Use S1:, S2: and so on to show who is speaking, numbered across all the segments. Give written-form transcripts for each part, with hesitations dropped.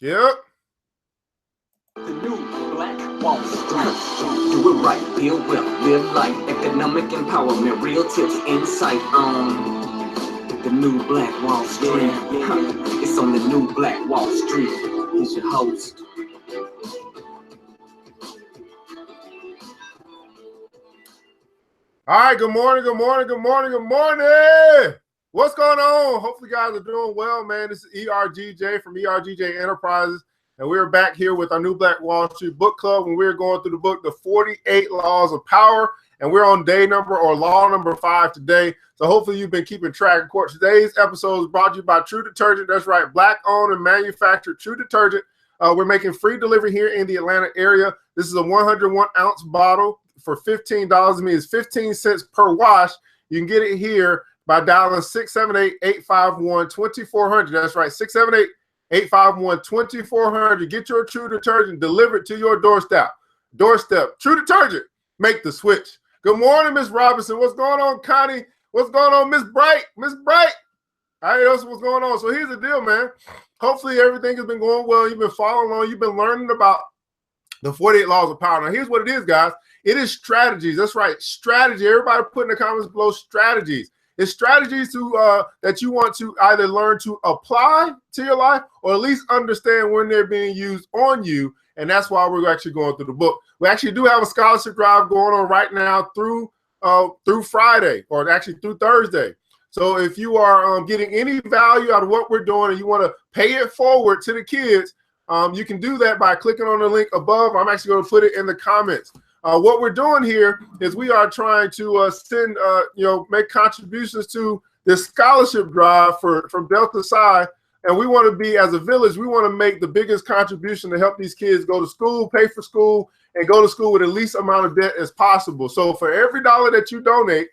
S1: Yep.
S2: The new Black Wall Street. Do it right, build wealth, live life, economic empowerment, real tips, insight on the new Black Wall Street. It's on the new Black Wall Street. He's your host.
S1: All right, good morning, good morning, good morning, good morning. What's going on? Hopefully you guys are doing well, man. This is ERGJ from ERGJ Enterprises, and we're back here with our new Black Wall Street Book Club, and we're going through the book, The 48 Laws of Power, and we're on day number or law number 5 today. So hopefully you've been keeping track. Of course, today's episode is brought to you by True Detergent. That's right, Black-owned and manufactured True Detergent. We're making free delivery here in the Atlanta area. This is a 101-ounce bottle for $15. It means 15 cents per wash. You can get it here by dialing 678-851-2400. That's right, 678-851-2400. Get your True Detergent delivered to your doorstep. True Detergent, make the switch. Good morning, Miss Robinson. What's going on, Connie? What's going on, Miss Bright? Miss Bright. I know what's going on. So here's the deal, man. Hopefully everything has been going well. You've been following along. You've been learning about the 48 Laws of Power. Now, here's what it is, guys. It is strategies. That's right, strategy. Everybody put in the comments below strategies. It's strategies to that you want to either learn to apply to your life or at least understand when they're being used on you. And that's why we're actually going through the book. We actually do have a scholarship drive going on right now through Friday, or actually through Thursday. So if you are getting any value out of what we're doing and you want to pay it forward to the kids, you can do that by clicking on the link above. I'm actually going to put it in the comments. What we're doing here is we are trying to make contributions to this scholarship drive from Delta Psi, and we want to be, as a village, we want to make the biggest contribution to help these kids go to school, pay for school, and go to school with the least amount of debt as possible. So for every dollar that you donate,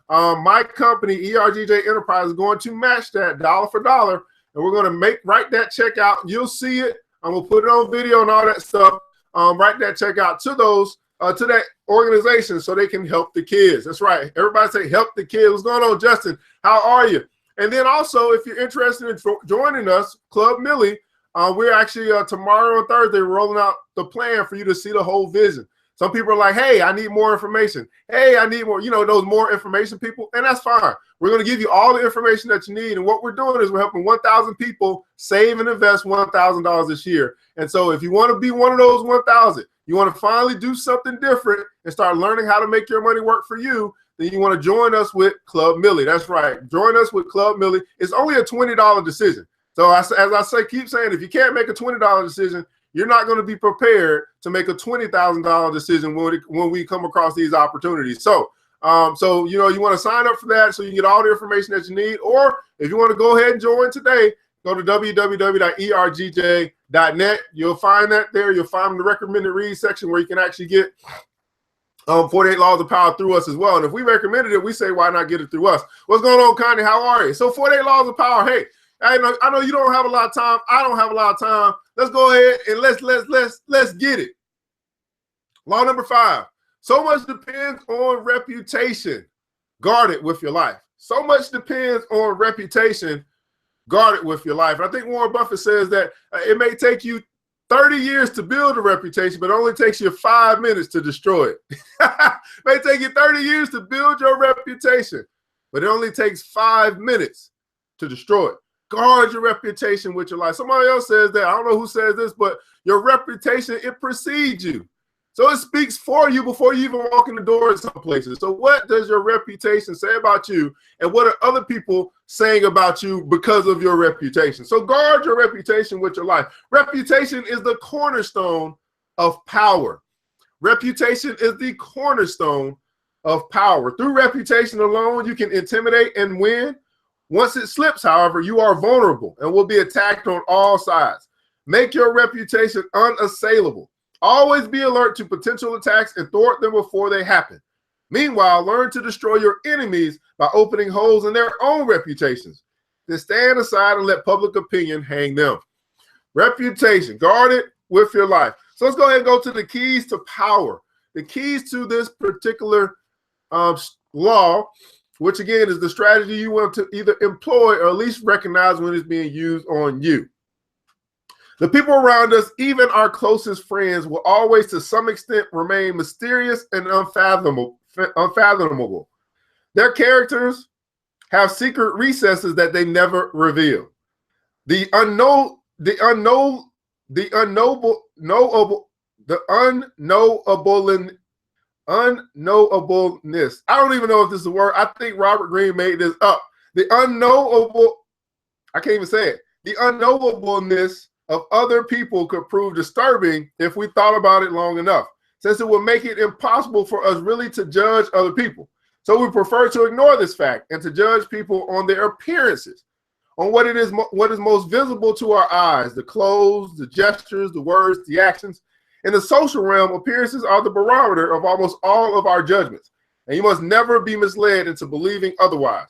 S1: my company, ERGJ Enterprise, is going to match that dollar for dollar, and we're going to write that check out. You'll see it. I'm going to put it on video and all that stuff. Write that check out to those to that organization so they can help the kids. That's right. Everybody say help the kids. What's going on, Justin? How are you? And then also, if you're interested in joining us, Club Millie, we're actually tomorrow and Thursday rolling out the plan for you to see the whole vision. Some people are like, hey, I need more information. Hey, I need more, those more information people, and that's fine. We're going to give you all the information that you need. And what we're doing is we're helping 1,000 people save and invest $1,000 this year. And so if you want to be one of those 1,000, you want to finally do something different and start learning how to make your money work for you, then you want to join us with Club Millie. That's right. Join us with Club Millie. It's only a $20 decision. So keep saying, if you can't make a $20 decision, you're not going to be prepared to make a $20,000 decision when we come across these opportunities. So you want to sign up for that so you can get all the information that you need. Or if you want to go ahead and join today, go to www.ergj.net. You'll find that there. You'll find the recommended read section where you can actually get 48 Laws of Power through us as well. And if we recommended it, we say, why not get it through us? What's going on, Connie? How are you? So 48 Laws of Power. Hey, I know you don't have a lot of time. I don't have a lot of time. Let's go ahead and let's get it. Law number 5. So much depends on reputation. Guard it with your life. So much depends on reputation. Guard it with your life. And I think Warren Buffett says that it may take you 30 years to build a reputation, but it only takes you 5 minutes to destroy it. It may take you 30 years to build your reputation, but it only takes 5 minutes to destroy it. Guard your reputation with your life. Somebody else says that. I don't know who says this, but your reputation, it precedes you. So it speaks for you before you even walk in the door in some places. So what does your reputation say about you? And what are other people saying about you because of your reputation? So guard your reputation with your life. Reputation is the cornerstone of power. Reputation is the cornerstone of power. Through reputation alone, you can intimidate and win. Once it slips, however, you are vulnerable and will be attacked on all sides. Make your reputation unassailable. Always be alert to potential attacks and thwart them before they happen. Meanwhile, learn to destroy your enemies by opening holes in their own reputations. Then stand aside and let public opinion hang them. Reputation, guard it with your life. So let's go ahead and go to the keys to power. The keys to this particular law, which again is the strategy you want to either employ or at least recognize when it's being used on you. The people around us, even our closest friends, will always to some extent remain mysterious and unfathomable. Their characters have secret recesses that they never reveal. The unknowableness. I don't even know if this is a word. I think Robert Greene made this up. The unknowable, I can't even say it. The unknowableness of other people could prove disturbing if we thought about it long enough, since it would make it impossible for us really to judge other people. So we prefer to ignore this fact and to judge people on their appearances, on what is most visible to our eyes, the clothes, the gestures, the words, the actions. In the social realm, appearances are the barometer of almost all of our judgments, and you must never be misled into believing otherwise.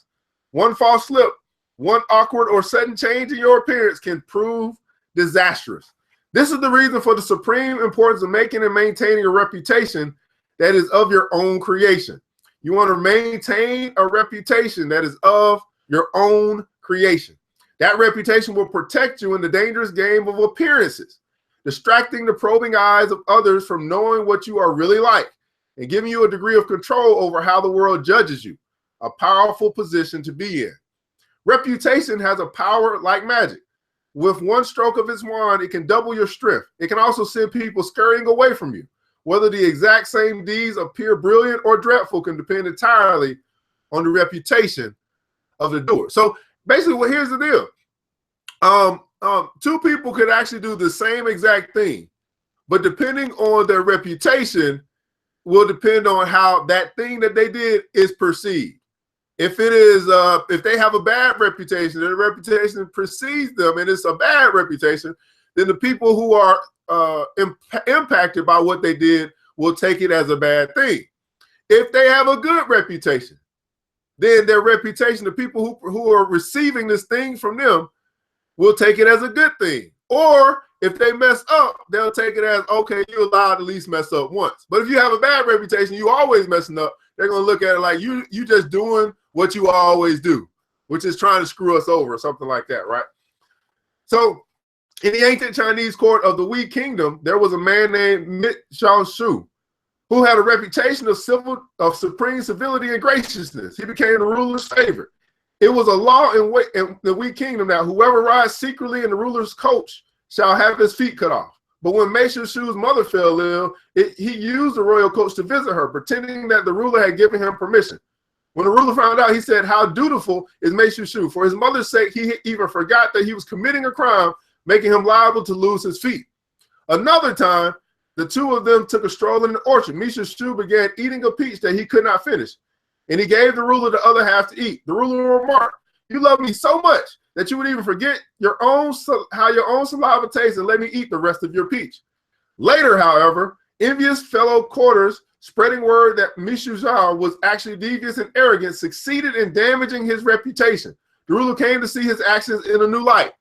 S1: One false slip, one awkward or sudden change in your appearance can prove disastrous. This is the reason for the supreme importance of making and maintaining a reputation that is of your own creation. You want to maintain a reputation that is of your own creation. That reputation will protect you in the dangerous game of appearances, distracting the probing eyes of others from knowing what you are really like and giving you a degree of control over how the world judges you, a powerful position to be in. Reputation has a power like magic. With one stroke of its wand, it can double your strength. It can also send people scurrying away from you. Whether the exact same deeds appear brilliant or dreadful can depend entirely on the reputation of the doer. So basically, well, here's the deal. Two people could actually do the same exact thing, but depending on their reputation will depend on how that thing that they did is perceived. If it is, if they have a bad reputation, and the reputation precedes them, and it's a bad reputation, then the people who are impacted by what they did will take it as a bad thing. If they have a good reputation, then their reputation, the people who are receiving this thing from them, will take it as a good thing. Or if they mess up, they'll take it as, okay, you're allowed to at least mess up once. But if you have a bad reputation, you always messing up, they're going to look at it like you just doing what you always do, which is trying to screw us over or something like that, right? So in the ancient Chinese court of the Wei Kingdom, there was a man named Mi Xiaoshu who had a reputation of supreme civility and graciousness. He became the ruler's favorite. It was a law in the Wei Kingdom that whoever rides secretly in the ruler's coach shall have his feet cut off. But when Mei Xiaoshu's mother fell ill, he used the royal coach to visit her, pretending that the ruler had given him permission. When the ruler found out, he said, "How dutiful is Mei Xiaoshu? For his mother's sake, he even forgot that he was committing a crime, making him liable to lose his feet." Another time, the two of them took a stroll in the orchard. Mei Xiaoshu began eating a peach that he could not finish, and he gave the ruler the other half to eat. The ruler remarked, "You love me so much that you would even forget how your own saliva tastes and let me eat the rest of your peach." Later, however, envious fellow courtiers spreading word that Mei Xiaoshu was actually devious and arrogant succeeded in damaging his reputation. The ruler came to see his actions in a new light.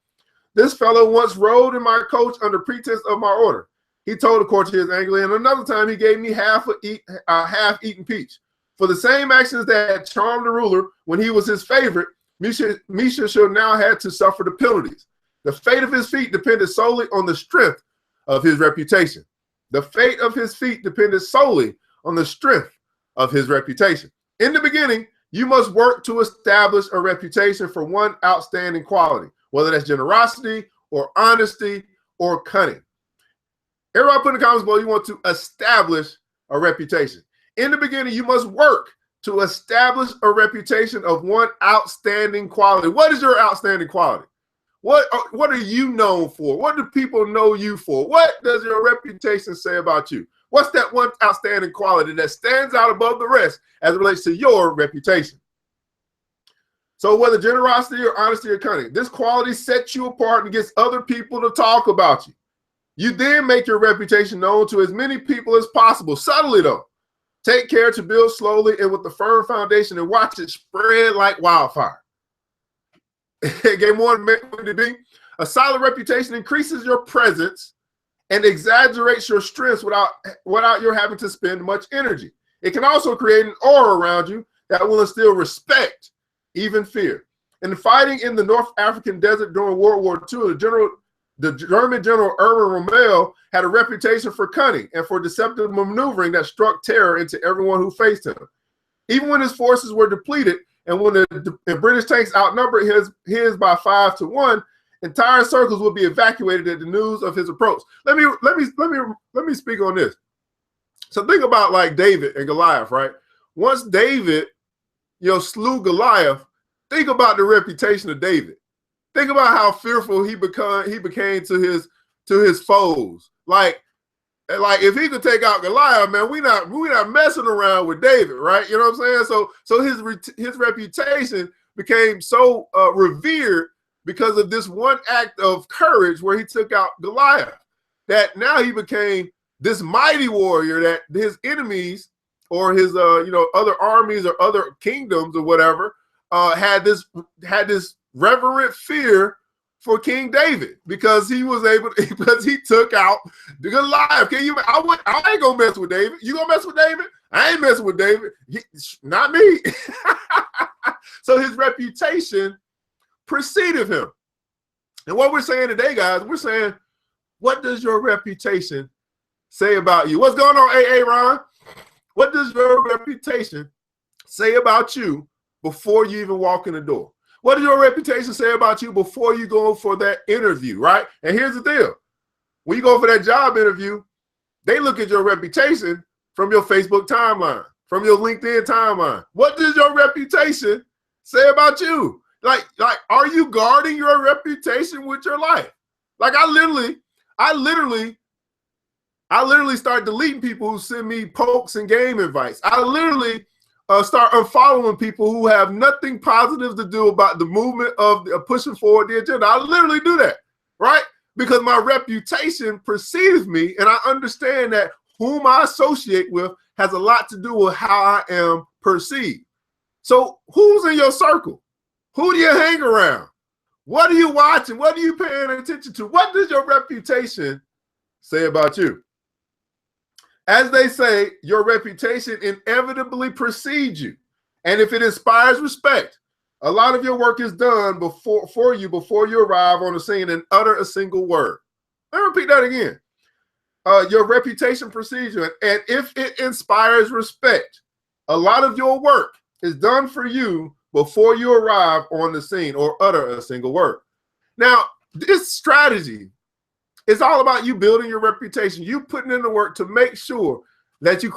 S1: "This fellow once rode in my coach under pretense of my order," he told the courtiers angrily, "and another time he gave me a half-eaten peach. For the same actions that charmed the ruler when he was his favorite, Mei Xiaoshu now had to suffer the penalties. The fate of his feet depended solely on the strength of his reputation." The fate of his feet depended solely on the strength of his reputation. In the beginning, you must work to establish a reputation for one outstanding quality, whether that's generosity or honesty or cunning. Everybody put in the comments below, you want to establish a reputation. In the beginning, you must work to establish a reputation of one outstanding quality. What is your outstanding quality? What are you known for? What do people know you for? What does your reputation say about you? What's that one outstanding quality that stands out above the rest as it relates to your reputation? So whether generosity or honesty or cunning, this quality sets you apart and gets other people to talk about you. You then make your reputation known to as many people as possible, subtly though. Take care to build slowly and with a firm foundation and watch it spread like wildfire. Game one, a solid reputation increases your presence and exaggerates your strengths without your having to spend much energy. It can also create an aura around you that will instill respect, even fear. In fighting in the North African desert during World War II, the general The German general Erwin Rommel had a reputation for cunning and for deceptive maneuvering that struck terror into everyone who faced him. Even when his forces were depleted and when the British tanks outnumbered his by 5 to 1, entire circles would be evacuated at the news of his approach. Let me speak on this. So think about like David and Goliath, right? Once David, slew Goliath, think about the reputation of David. Think about how fearful he became to his foes. Like if he could take out Goliath, man, we not messing around with David, right? You know what I'm saying? So his reputation became so revered because of this one act of courage where he took out Goliath, that now he became this mighty warrior that his enemies or his other armies or other kingdoms or whatever had this reverent fear for King David because he took out the Goliath. I ain't gonna mess with David. You gonna mess with David? I ain't messing with David. Not me. So his reputation preceded him. And what we're saying today, guys, we're saying, what does your reputation say about you? What's going on, AA Ron? What does your reputation say about you before you even walk in the door? What does your reputation say about you before you go for that interview, right? And here's the deal. When you go for that job interview, they look at your reputation from your Facebook timeline, from your LinkedIn timeline. What does your reputation say about you? Like, are you guarding your reputation with your life? Like I literally start deleting people who send me pokes and game invites. I literally start unfollowing people who have nothing positive to do about the movement of pushing forward the agenda. I literally do that, right? Because my reputation precedes me, and I understand that whom I associate with has a lot to do with how I am perceived. So who's in your circle? Who do you hang around? What are you watching? What are you paying attention to? What does your reputation say about you? As they say, your reputation inevitably precedes you. And if it inspires respect, a lot of your work is done before you arrive on the scene and utter a single word. Let me repeat that again. Your reputation precedes you. And if it inspires respect, a lot of your work is done for you before you arrive on the scene or utter a single word. Now, this strategy, it's all about you building your reputation. You putting in the work to make sure that you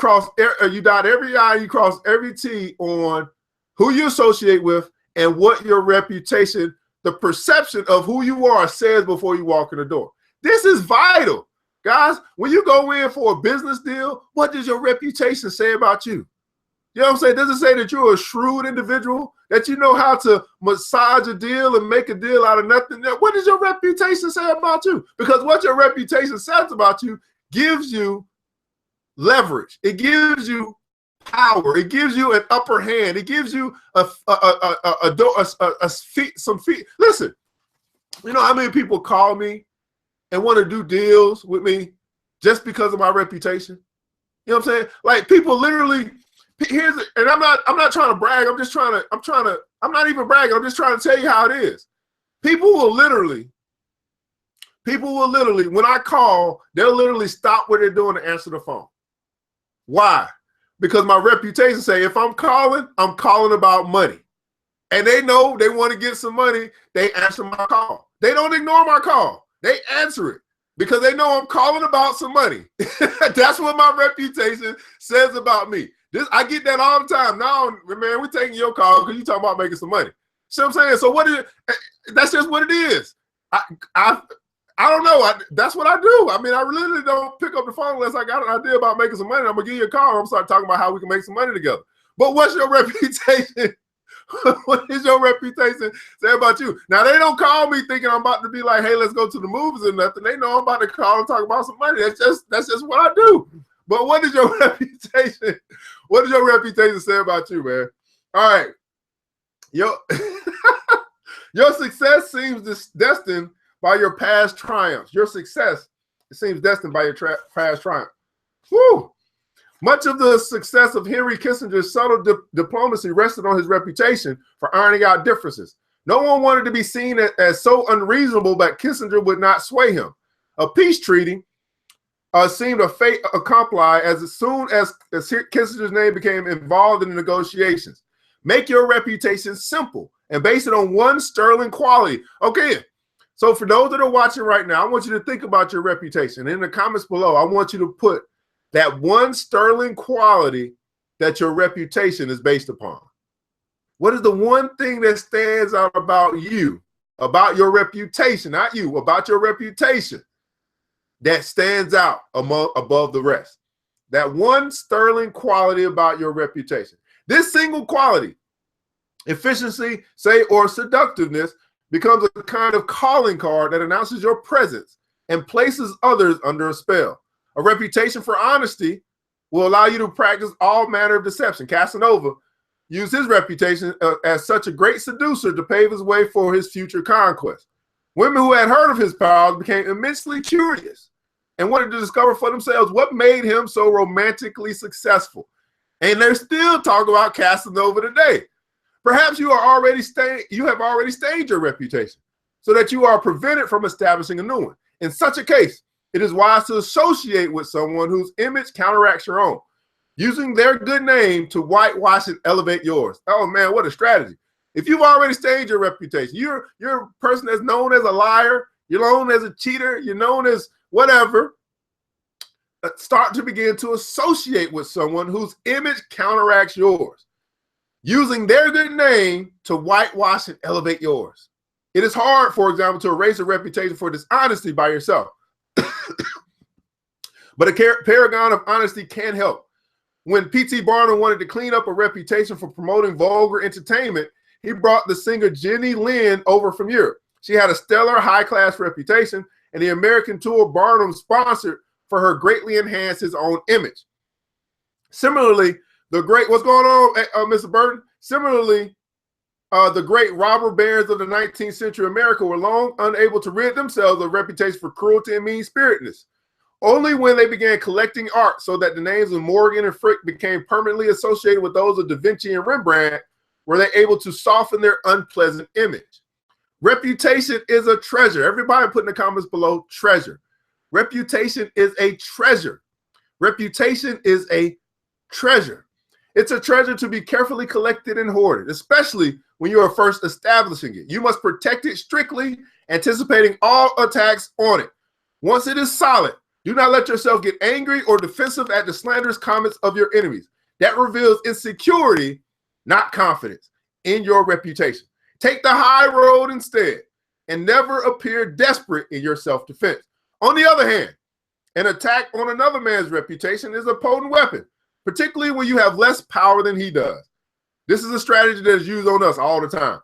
S1: dot every I, you cross every T on who you associate with and what your reputation, the perception of who you are says before you walk in the door. This is vital. Guys, when you go in for a business deal, what does your reputation say about you? You know what I'm saying? Does it say that you're a shrewd individual, that you know how to massage a deal and make a deal out of nothing? What does your reputation say about you? Because what your reputation says about you gives you leverage. It gives you power. It gives you an upper hand. It gives you some feet. Listen, you know how many people call me and want to do deals with me just because of my reputation? You know what I'm saying? Like people literally. And I'm not trying to brag. I'm not even bragging. I'm just trying to tell you how it is. People will literally, when I call, they'll literally stop what they're doing to answer the phone. Why? Because my reputation say if I'm calling about money. And they know they want to get some money, they answer my call. They don't ignore my call. They answer it because they know I'm calling about some money. That's what my reputation says about me. I get that all the time. Now, man, we're taking your call because you're talking about making some money. See what I'm saying? So that's just what it is. I don't know. That's what I do. I mean, I really don't pick up the phone unless I got an idea about making some money. I'm going to give you a call. I'm going to start talking about how we can make some money together. But what's your reputation? What is your reputation say about you? Now, they don't call me thinking I'm about to be like, hey, let's go to the movies or nothing. They know I'm about to call and talk about some money. That's just what I do. But what is your reputation? What does your reputation say about you, man? All right. Your success seems destined by your past triumphs. Your success seems destined by your past triumph. Whew. Much of the success of Henry Kissinger's subtle diplomacy rested on his reputation for ironing out differences. No one wanted to be seen as so unreasonable that Kissinger would not sway him. A peace treaty seemed a fait accompli as soon as Kissinger's name became involved in the negotiations. Make your reputation simple and base it on one sterling quality. Okay, so for those that are watching right now, I want you to think about your reputation. In the comments below, I want you to put that one sterling quality that your reputation is based upon. What is the one thing that stands out about you, about your reputation, not you, about your reputation, that stands out above the rest? That one sterling quality about your reputation. This single quality, efficiency, say, or seductiveness, becomes a kind of calling card that announces your presence and places others under a spell. A reputation for honesty will allow you to practice all manner of deception. Casanova used his reputation as such a great seducer to pave his way for his future conquest. Women who had heard of his powers became immensely curious and wanted to discover for themselves what made him so romantically successful. And they're still talking about Casanova today. Perhaps you have already stained your reputation so that you are prevented from establishing a new one. In such a case, it is wise to associate with someone whose image counteracts your own, using their good name to whitewash and elevate yours. Oh man, what a strategy. If you've already stained your reputation, you're a person that's known as a liar, you're known as a cheater, you're known as whatever, start to begin to associate with someone whose image counteracts yours, using their good name to whitewash and elevate yours. It is hard, for example, to erase a reputation for dishonesty by yourself. But a paragon of honesty can help. When P.T. Barnum wanted to clean up a reputation for promoting vulgar entertainment, he brought the singer Jenny Lind over from Europe. She had a stellar high-class reputation, and the American tour Barnum sponsored for her greatly enhanced his own image. Similarly, the great, what's going on, Mr. Burton? Similarly, the great robber barons of the 19th century America were long unable to rid themselves of a reputation for cruelty and mean-spiritedness. Only when they began collecting art so that the names of Morgan and Frick became permanently associated with those of Da Vinci and Rembrandt were they able to soften their unpleasant image. Reputation is a treasure. Everybody put in the comments below, treasure. Reputation is a treasure. Reputation is a treasure. It's a treasure to be carefully collected and hoarded, especially when you are first establishing it. You must protect it strictly, anticipating all attacks on it. Once it is solid, do not let yourself get angry or defensive at the slanderous comments of your enemies. That reveals insecurity, not confidence, in your reputation. Take the high road instead, and never appear desperate in your self-defense. On the other hand, an attack on another man's reputation is a potent weapon, particularly when you have less power than he does. This is a strategy that is used on us all the time.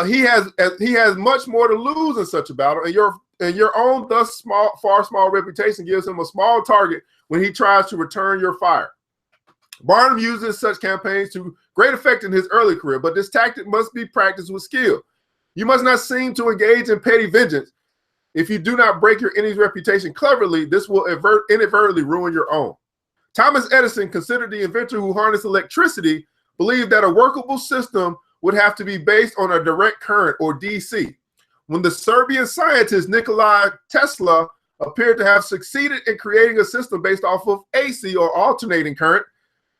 S1: He has much more to lose in such a battle, and your own thus far small reputation gives him a small target when he tries to return your fire. Barnum uses such campaigns to great effect in his early career, but this tactic must be practiced with skill. You must not seem to engage in petty vengeance. If you do not break your enemy's reputation cleverly, this will inadvertently ruin your own. Thomas Edison, considered the inventor who harnessed electricity, believed that a workable system would have to be based on a direct current, or DC. When the Serbian scientist Nikola Tesla appeared to have succeeded in creating a system based off of AC, or alternating current,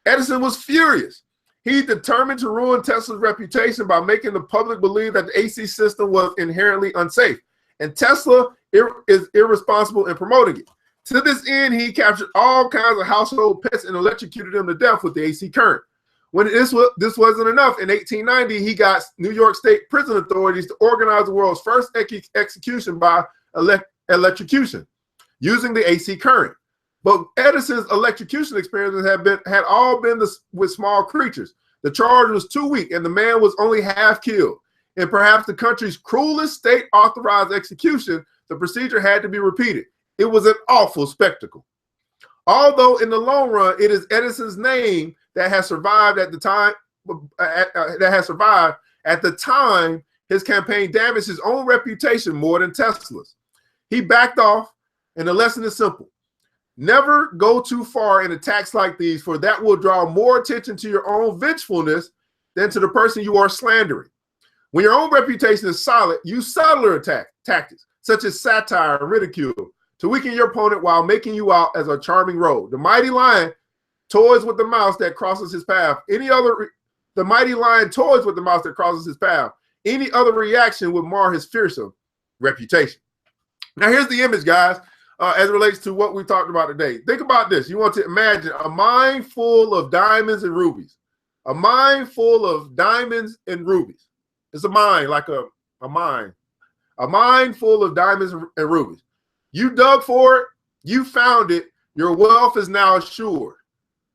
S1: Edison was furious. He determined to ruin Tesla's reputation by making the public believe that the AC system was inherently unsafe, and Tesla is irresponsible in promoting it. To this end, he captured all kinds of household pets and electrocuted them to death with the AC current. When this wasn't enough, in 1890, he got New York State prison authorities to organize the world's first execution by electrocution, using the AC current. But Edison's electrocution experiences had all been with small creatures. The charge was too weak, and the man was only half killed. In perhaps the country's cruelest state-authorized execution, the procedure had to be repeated. It was an awful spectacle. Although in the long run, it is Edison's name that has survived at the time. At the time, his campaign damaged his own reputation more than Tesla's. He backed off, and the lesson is simple. Never go too far in attacks like these, for that will draw more attention to your own vengefulness than to the person you are slandering. When your own reputation is solid, use subtler tactics, such as satire and ridicule, to weaken your opponent while making you out as a charming rogue. The mighty lion toys with the mouse that crosses his path. The mighty lion toys with the mouse that crosses his path. Any other reaction would mar his fearsome reputation. Now, here's the image, guys, as it relates to what we talked about today. Think about this. You want to imagine a mine full of diamonds and rubies. A mine full of diamonds and rubies. It's a mine, like a mine. A mine full of diamonds and rubies. You dug for it. You found it. Your wealth is now assured.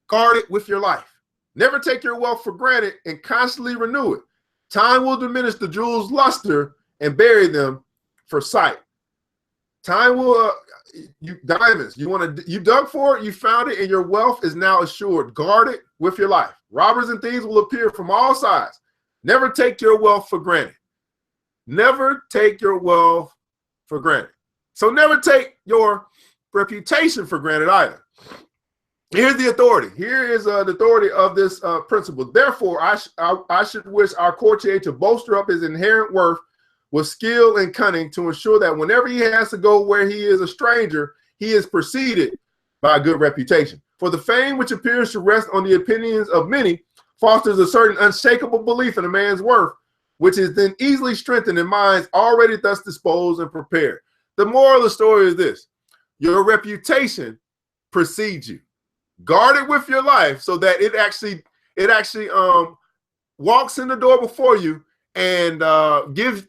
S1: Guard it with your life. Never take your wealth for granted and constantly renew it. Time will diminish the jewels' luster and bury them for sight. Time will, diamonds, you dug for it, you found it, and your wealth is now assured. Guard it with your life. Robbers and thieves will appear from all sides. Never take your wealth for granted. Never take your wealth for granted. So never take your reputation for granted either. Here's the authority. Here is the authority of this principle. Therefore, I should wish our courtier to bolster up his inherent worth with skill and cunning to ensure that whenever he has to go where he is a stranger, he is preceded by a good reputation. For the fame which appears to rest on the opinions of many fosters a certain unshakable belief in a man's worth, which is then easily strengthened in minds already thus disposed and prepared. The moral of the story is this: your reputation precedes you. Guard it with your life so that it actually walks in the door before you and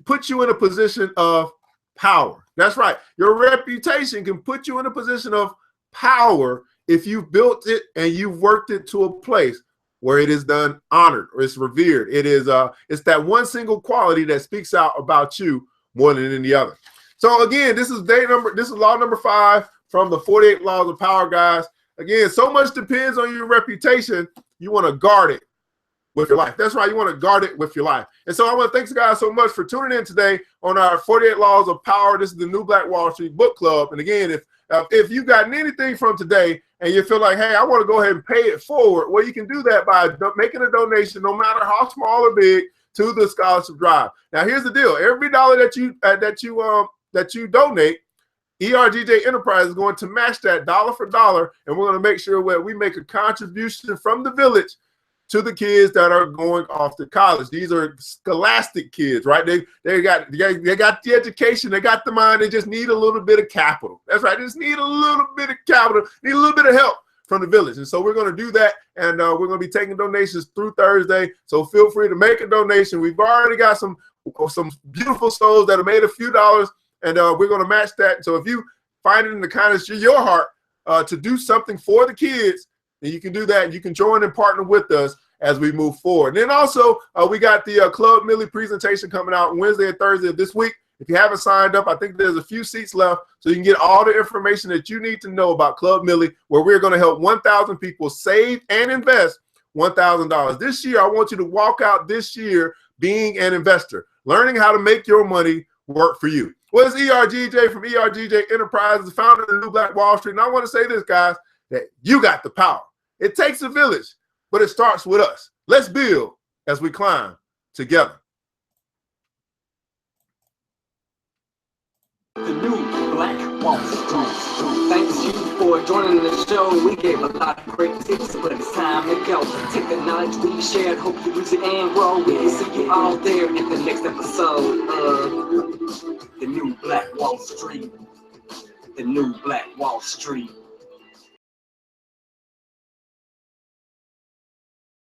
S1: puts you in a position of power. That's right. Your reputation can put you in a position of power if you've built it and you've worked it to a place where it is done honored or it's revered. It's that one single quality that speaks out about you more than any other. So again, this is law number 5 from the 48 laws of power, guys. Again, so much depends on your reputation. You want to guard it with your life. That's right. You want to guard it with your life. And so I want to thank you guys so much for tuning in today on our 48 Laws of Power. This is the New Black Wall Street Book Club. And again, if you've gotten anything from today and you feel like, hey, I want to go ahead and pay it forward, well, you can do that by making a donation, no matter how small or big, to the scholarship drive. Now, here's the deal. Every dollar that you donate, ERGJ Enterprise is going to match that dollar for dollar, and we're going to make sure that we make a contribution from the village to the kids that are going off to college. These are scholastic kids, right? They got the education, they got the mind, they just need a little bit of capital. That's right, they just need a little bit of capital, need a little bit of help from the village. And so we're going to do that, and we're going to be taking donations through Thursday, so feel free to make a donation. We've already got some beautiful souls that have made a few dollars, and we're going to match that. So if you find it in the kindness of your heart to do something for the kids, then you can do that. You can join and partner with us as we move forward. And then also, we got the Club Millie presentation coming out Wednesday and Thursday of this week. If you haven't signed up, I think there's a few seats left, so you can get all the information that you need to know about Club Millie, where we're going to help 1,000 people save and invest $1,000. This year, I want you to walk out this year being an investor, learning how to make your money work for you. Well, it's ERGJ from ERGJ Enterprises, founder of the New Black Wall Street. And I want to say this, guys, that you got the power. It takes a village, but it starts with us. Let's build as we climb together.
S2: The New Black Wall Street. Thanks you for joining the show. We gave a lot of great tips, but it's time to go. Take the knowledge we shared, hope you use it and grow. We'll see you all there in the next episode of The New Black Wall Street. The New Black Wall Street.